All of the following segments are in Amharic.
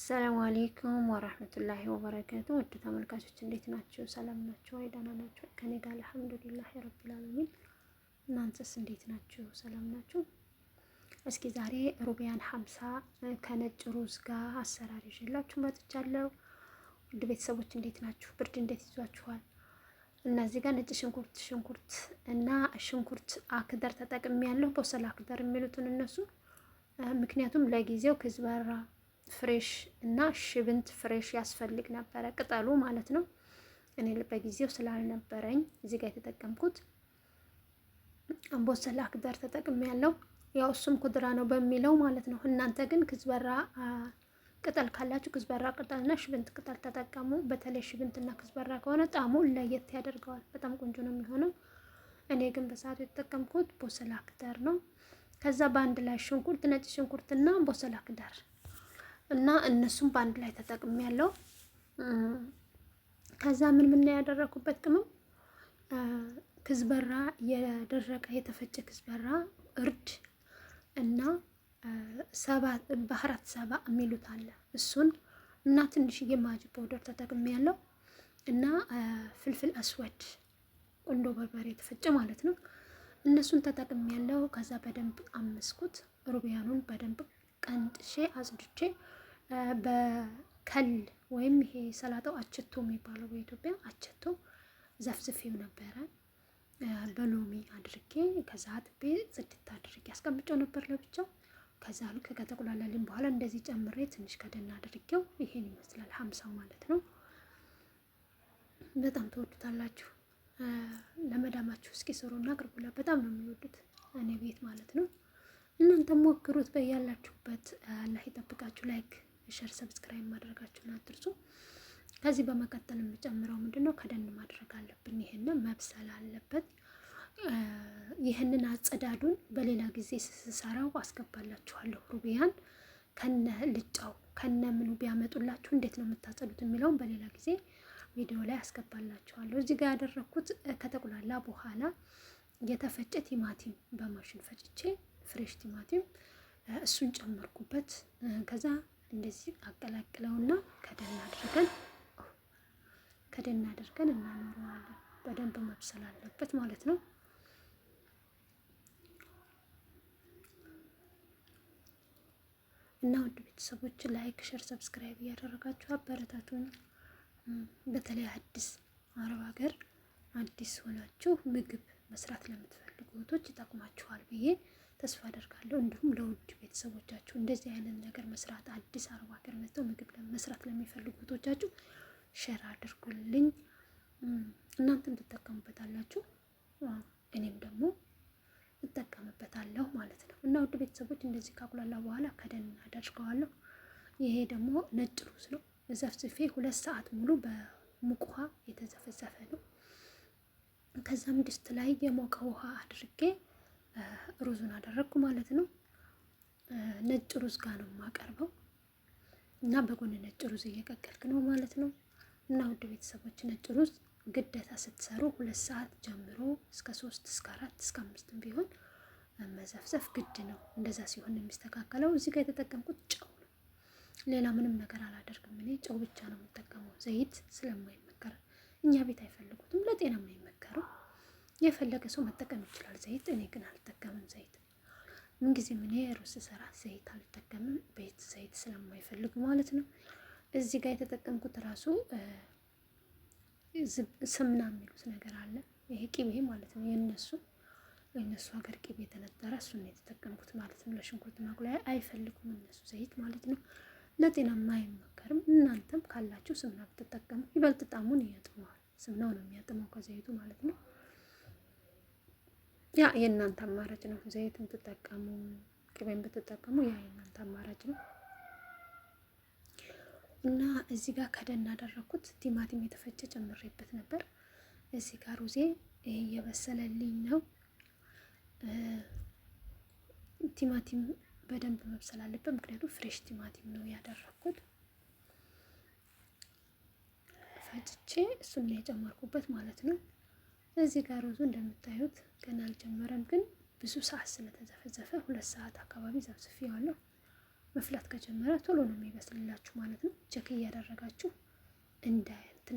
ሰላም አለይኩም ወራህመቱላሂ ወበረካቱ። ውድ ተመልካቾች እንዴት ናችሁ? ሰላም ናችሁ? ደህና ናችሁ? ከኔ ጋር አልሐምዱሊላህ ረቢል ዓለሚን። እናንተስ እንዴት ናችሁ? ሰላም ናችሁ? እስኪ ዛሬ ሩቢያን 50 ከነጭ ሩዝ ጋር አሰራር ይዤላችሁ መጥቻለሁ። ውድ ቤተሰቦች እንዴት ናችሁ? ብርድ እንዴት ይዟችኋል? እና እዚህ ጋር ነጭ ሽንኩርት እና ሽንኩርት አክደር ተጠቅሜያለሁ። በሰል አክደር የሚሉትን እነሱ ምክንያቱም ለጊዜው ክዝበራ ፍሬሽ እና ሽብንት ፍሬሽ ያስፈልግ ነበረ፣ ቅጠሉ ማለት ነው። እኔ በጊዜው ስላልነበረኝ እዚህ ጋር የተጠቀምኩት ቦሰል አክደር ተጠቅሜያለሁ። ያው እሱም ኩድራ ነው በሚለው ማለት ነው። እናንተ ግን ክዝበራ ቅጠል ካላችሁ ክዝበራ ቅጠልና ሽብንት ቅጠል ተጠቀሙ። በተለይ ሽብንትና ክዝበራ ከሆነ ጣዕሙ ለየት ያደርገዋል፣ በጣም ቆንጆ ነው የሚሆነው። እኔ ግን በሰዓቱ የተጠቀምኩት ቦሰል አክደር ነው። ከዛ በአንድ ላይ ሽንኩርት፣ ነጭ ሽንኩርትና ቦሰል አክደር እና እነሱም በአንድ ላይ ተጠቅሜያለሁ። ከዛ ምን ያደረኩበት ቅመም ክዝበራ፣ የደረቀ የተፈጨ ክዝበራ፣ እርድ እና ባህራት ሰባ የሚሉት አለ እሱን እና ትንሽዬ ማጅ ፓውደር ተጠቅሜያለሁ እና ፍልፍል አስወድ ቁንዶ በርበሬ የተፈጨ ማለት ነው። እነሱን ተጠቅሜያለሁ። ከዛ በደንብ አመስኩት። ሩቢያኑን በደንብ ቀንጥሼ አጽድቼ በከል ወይም ይሄ ሰላጣው አቸቶ የሚባለው በኢትዮጵያ አቸቶ ዘፍዝፌው ነበረ በሎሚ አድርጌ። ከዛ አጥቤ ጽድት አድርጌ አስቀምጬው ነበር ለብቻው። ከዛ ልክ ከተቆላላልኝ በኋላ እንደዚህ ጨምሬ ትንሽ ከደና አድርጌው ይሄን ይመስላል 50 ማለት ነው። በጣም ተወዱታላችሁ። ለመዳማችሁ እስኪ ስሩና አቅርቡላ። በጣም ነው የሚወዱት እኔ ቤት ማለት ነው። እናንተም ሞክሩት በያላችሁበት። አላህ ይጠብቃችሁ። ላይክ ሸር ሰብስክራይብ ማድረጋችሁን አትርሱ። ከዚህ በመቀጠል የምጨምረው ምንድነው ከደን ማድረግ አለብን። ይሄንን መብሰል አለበት። ይሄንን አጸዳዱን በሌላ ጊዜ ስሰራው አስገባላችኋለሁ። ሩቢያን ከነ ልጫው ከነ ምኑ ቢያመጡላችሁ እንዴት ነው የምታጸዱት የሚለውን በሌላ ጊዜ ቪዲዮ ላይ አስገባላችኋለሁ። እዚህ ጋር ያደረኩት ከተቁላላ በኋላ የተፈጨ ቲማቲም በማሽን ፈጭቼ ፍሬሽ ቲማቲም እሱን ጨመርኩበት። ከዛ እንደዚህ አቀላቅለውና ከደን አድርገን እናኖረዋለን። በደንብ መብሰል አለበት ማለት ነው። እና ውድ ቤተሰቦች ላይክ ሸር ሰብስክራይብ እያደረጋችሁ አበረታቱን። በተለይ አዲስ አረብ ሀገር አዲስ ሆናችሁ ምግብ መስራት ለምትፈልጉ እህቶች ይጠቅማችኋል ብዬ ተስፋ አደርጋለሁ። እንዲሁም ለውድ ቤተሰቦቻችሁ እንደዚህ አይነት ነገር መስራት አዲስ አረብ ሀገር መጥተው ምግብ መስራት ለሚፈልጉ እህቶቻችሁ ሼር አድርጉልኝ። እናንተም ትጠቀሙበታላችሁ፣ እኔም ደግሞ እጠቀምበታለሁ ማለት ነው። እና ውድ ቤተሰቦች እንደዚህ ካቁላላ በኋላ ከደን አደርገዋለሁ። ይሄ ደግሞ ነጭ ሩዝ ነው። ዘፍዝፌ 2 ሰዓት ሙሉ በሙቅ ውሃ የተዘፈዘፈ ነው። ከዛም ድስት ላይ የሞቀ ውሃ አድርጌ ሩዙን አደረግኩ ማለት ነው። ነጭ ሩዝ ጋር ነው የማቀርበው እና በጎን ነጭ ሩዝ እየቀቀልክ ነው ማለት ነው። እና ውድ ቤተሰቦች ነጭ ሩዝ ግዴታ ስትሰሩ 2 ሰዓት ጀምሮ እስከ 3 እስከ 4 እስከ 5 ቢሆን መዘፍዘፍ ግድ ነው። እንደዛ ሲሆን የሚስተካከለው። እዚህ ጋር የተጠቀምኩት ጨው ነው። ሌላ ምንም ነገር አላደርግም። እኔ ጨው ብቻ ነው የምጠቀመው። ዘይት ስለማይመከር እኛ ቤት አይፈልጉትም። ለጤና ነው የሚመከረው። የፈለገ ሰው መጠቀም ይችላል ዘይት። እኔ ግን አልጠቀምም ዘይት። ምንጊዜም እኔ ሩዝ ስሰራ ዘይት አልጠቀምም፣ ቤት ዘይት ስለማይፈልጉ ማለት ነው። እዚህ ጋር የተጠቀምኩት ራሱ ስምና የሚሉት ነገር አለ። ይሄ ቅቤ ማለት ነው። የእነሱ ሀገር ቅቤ የተነጠረ እሱን ነው የተጠቀምኩት ማለት ነው። ለሽንኩርት ማቁላያ አይፈልጉም እነሱ ዘይት ማለት ነው። ለጤናማ አይመከርም። እናንተም ካላችሁ ስምና ብትጠቀሙ ይበልጥ ጣዕሙን ያጥመዋል። ስምናው ነው የሚያጥመው ከዘይቱ ማለት ነው። ያ የእናንተ አማራጭ ነው። ዘይትን ብትጠቀሙ ቅቤን ብትጠቀሙ ያ የእናንተ አማራጭ ነው። እና እዚህ ጋር ከደን አደረኩት። ቲማቲም የተፈጨ ጨምሬበት ነበር። እዚህ ጋር ሩዜ እየበሰለልኝ ነው። ቲማቲም በደንብ መብሰል አለበት፣ ምክንያቱም ፍሬሽ ቲማቲም ነው ያደረኩት። ፈጭቼ እሱን ነው የጨመርኩበት ማለት ነው። እዚህ ጋር ሩዙ እንደምታዩት ገና አልጀመረም፣ ግን ብዙ ሰዓት ስለተዘፈዘፈ 2 ሰዓት አካባቢ ዘፍዝፌዋለሁ። መፍላት ከጀመረ ቶሎ ነው የሚበስልላችሁ ማለት ነው። ቸክ እያደረጋችሁ እንትን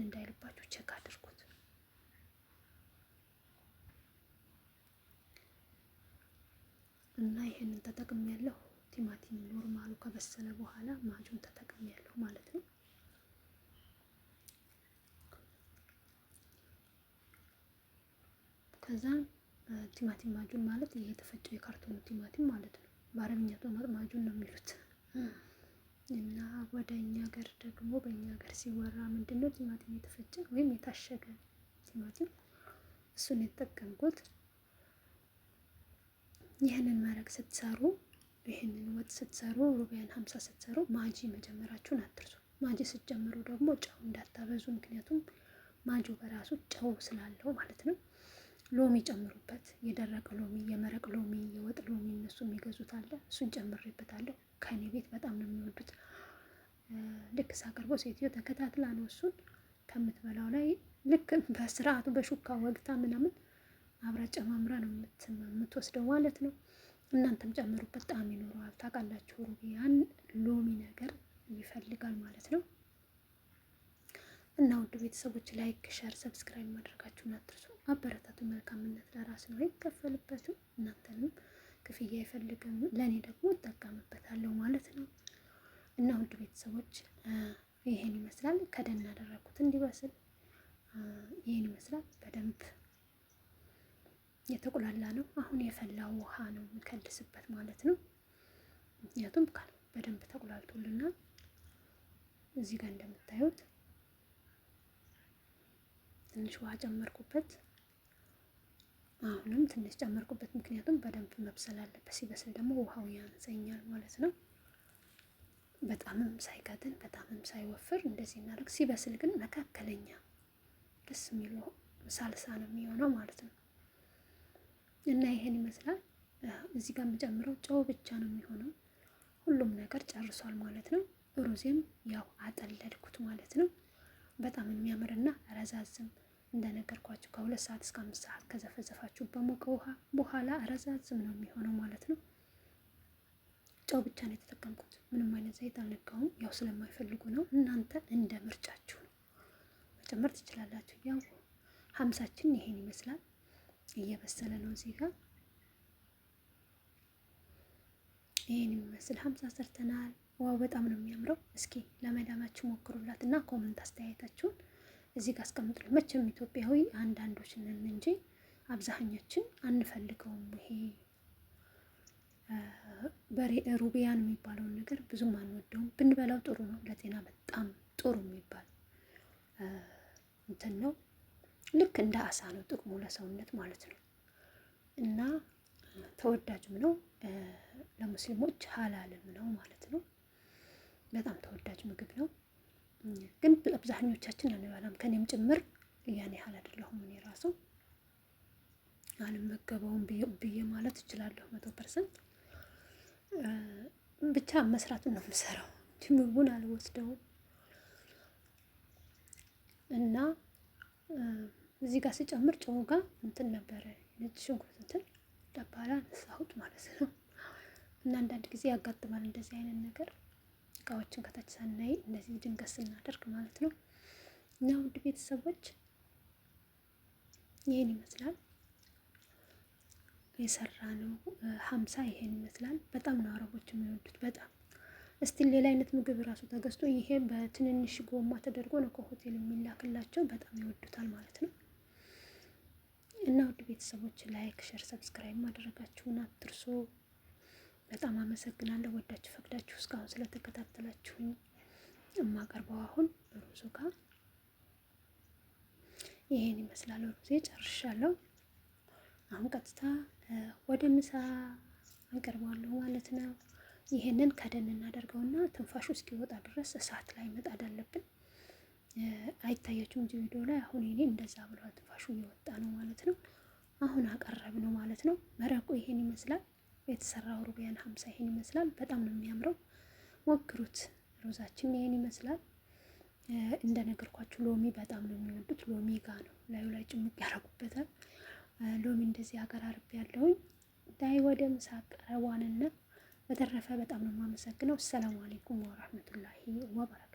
እንዳይልባችሁ ቸክ አድርጉት። እና ይሄንን ተጠቅሜያለሁ። ቲማቲም ኖርማሉ ከበሰለ በኋላ ማጁን ተጠቅሜያለሁ ማለት ነው። ከዛ ቲማቲም ማጁን ማለት ይሄ የተፈጨው የካርቶኑ ቲማቲም ማለት ነው። በአረብኛ ቶማት ማጁን ነው የሚሉት። እና ወደ እኛ ሀገር ደግሞ በእኛ ሀገር ሲወራ ምንድነው ቲማቲም የተፈጨ ወይም የታሸገ ቲማቲም፣ እሱን የተጠቀምኩት። ይህንን መረቅ ስትሰሩ፣ ይህንን ወጥ ስትሰሩ፣ ሩቢያን 50 ስትሰሩ ማጂ መጀመራችሁን አትርሱ። ማጂ ስትጀምሩ ደግሞ ጨው እንዳታበዙ፣ ምክንያቱም ማጁ በራሱ ጨው ስላለው ማለት ነው። ሎሚ ጨምሩበት፣ የደረቀ ሎሚ፣ የመረቅ ሎሚ፣ የወጥ ሎሚ እነሱ የሚገዙት አለ። እሱን ጨምሬበታለሁ። ከኔ ቤት በጣም ነው የሚወዱት። ልክ ሳቀርበው ሴትዮ ተከታትላ ነው እሱን ከምትበላው ላይ ልክ በስርዓቱ በሹካ ወግታ ምናምን አብራ ጨማምራ ነው የምትወስደው ማለት ነው። እናንተም ጨምሩበት፣ ጣዕም ይኖረዋል። ታውቃላችሁ ሩቢያን ሎሚ ነገር ይፈልጋል ማለት ነው። እና ውድ ቤተሰቦች ላይክ፣ ሸር፣ ሰብስክራይብ ማድረጋችሁን አትርሱ። አበረታቱ። መልካምነት ለራስ ነው፣ አይከፈልበትም። እናንተንም ክፍያ አይፈልግም፣ ለእኔ ደግሞ እጠቀምበታለሁ ማለት ነው። እና ውድ ቤተሰቦች ይሄን ይመስላል። ከደን ያደረኩት እንዲበስል ይሄን ይመስላል። በደንብ የተቆላላ ነው። አሁን የፈላው ውሃ ነው የሚከልስበት ማለት ነው። ምክንያቱም በደንብ ተቆላልቶልናል። እዚህ ጋር እንደምታዩት ትንሽ ውሃ ጨመርኩበት። አሁንም ትንሽ ጨመርኩበት፣ ምክንያቱም በደንብ መብሰል አለበት። ሲበስል ደግሞ ውሃው ያንሰኛል ማለት ነው። በጣምም ሳይቀጥን በጣምም ሳይወፍር እንደዚህ እናደርግ። ሲበስል ግን መካከለኛ ደስ የሚለው ሳልሳ ነው የሚሆነው ማለት ነው። እና ይሄን ይመስላል። እዚህ ጋር የምጨምረው ጨው ብቻ ነው የሚሆነው። ሁሉም ነገር ጨርሷል ማለት ነው። ሩዜም ያው አጠለድኩት ማለት ነው። በጣም የሚያምርና ረዛዝም እንደነገርኳችሁ ከ2 ሰዓት እስከ 5 ሰዓት ከዘፈዘፋችሁ በሞቀ ውሃ በኋላ ረዛዝም ነው የሚሆነው ማለት ነው። ጨው ብቻ ነው የተጠቀምኩት። ምንም አይነት ዘይት አልነካውም። ያው ስለማይፈልጉ ነው። እናንተ እንደ ምርጫችሁ ነው መጨመር ትችላላችሁ። ያው 50ችን ይሄን ይመስላል። እየበሰለ ነው። እዚህ ጋር ይሄን የሚመስል 50 ሰርተናል። ዋው በጣም ነው የሚያምረው። እስኪ ለመዳማችሁ ሞክሩላት እና ኮመንት አስተያየታችሁን እዚህ ጋር አስቀምጡልኝ። መቼም ኢትዮጵያዊ አንዳንዶች ነን እንጂ አብዛኛችን አንፈልገውም። ይሄ ሩቢያን የሚባለውን ነገር ብዙም አንወደውም። ብንበላው ጥሩ ነው፣ ለጤና በጣም ጥሩ የሚባል እንትን ነው። ልክ እንደ አሳ ነው ጥቅሙ ለሰውነት ማለት ነው። እና ተወዳጅም ነው፣ ለሙስሊሞች ሀላልም ነው ማለት ነው። በጣም ተወዳጅ ምግብ ነው። ግን አብዛኞቻችን አንበላም፣ ከኔም ጭምር። ያን ያህል አይደለሁም እኔ ራሱ አልመገበውም ብዬ ማለት እችላለሁ 100%። ብቻ መስራቱን ነው የምሰራው እንጂ ምግቡን አልወስደውም። እና እዚህ ጋር ስጨምር ጨው ጋር እንትን ነበረ ነጭ ሽንኩርት እንትን ደባላ ነሳሁት ማለት ነው። እና አንዳንድ ጊዜ ያጋጥማል እንደዚህ አይነት ነገር፣ እቃዎችን ከታች ሳናይ እንደዚህ ድንገት ስናደርግ ማለት ነው። እና ውድ ቤተሰቦች ይሄን ይመስላል የሰራ ነው 50 ይሄን ይመስላል። በጣም ነው አረቦች የሚወዱት በጣም። እስቲ ሌላ አይነት ምግብ ራሱ ተገዝቶ ይሄ በትንንሽ ጎማ ተደርጎ ነው ከሆቴል የሚላክላቸው። በጣም ይወዱታል ማለት ነው። እና ውድ ቤተሰቦች ላይክ፣ ሸር፣ ሰብስክራይብ ማድረጋችሁን አትርሱ። በጣም አመሰግናለሁ ወዳችሁ ፈቅዳችሁ እስካሁን ስለተከታተላችሁኝ። የማቀርበው አሁን ሩዙ ጋር ይሄን ይመስላል። ሩዜ ጨርሻለሁ። አሁን ቀጥታ ወደ ምሳ አንቀርባለሁ ማለት ነው። ይሄንን ከደን እናደርገውና ትንፋሹ እስኪወጣ ድረስ እሳት ላይ መጣድ አለብን። አይታያችሁም እንጂ ቪዲዮ ላይ አሁን ይሄ እንደዛ ብሏል። ትንፋሹ እየወጣ ነው ማለት ነው። አሁን አቀረብ ነው ማለት ነው። መረቁ ይሄን ይመስላል። የተሰራው ሩቢያን 50 ይሄን ይመስላል። በጣም ነው የሚያምረው። ሞክሩት። ሩዛችን ይሄን ይመስላል። እንደነገርኳችሁ ሎሚ በጣም ነው የሚወዱት። ሎሚ ጋር ነው ላዩ ላይ ጭምቅ ያደርጉበታል። ሎሚ እንደዚህ አቀራርብ ያለውኝ ዳይ ወደ ምሳ ቀረቧንና በተረፈ በጣም ነው የማመሰግነው። አሰላሙ አለይኩም ወራህመቱላሂ ወበረካቱ።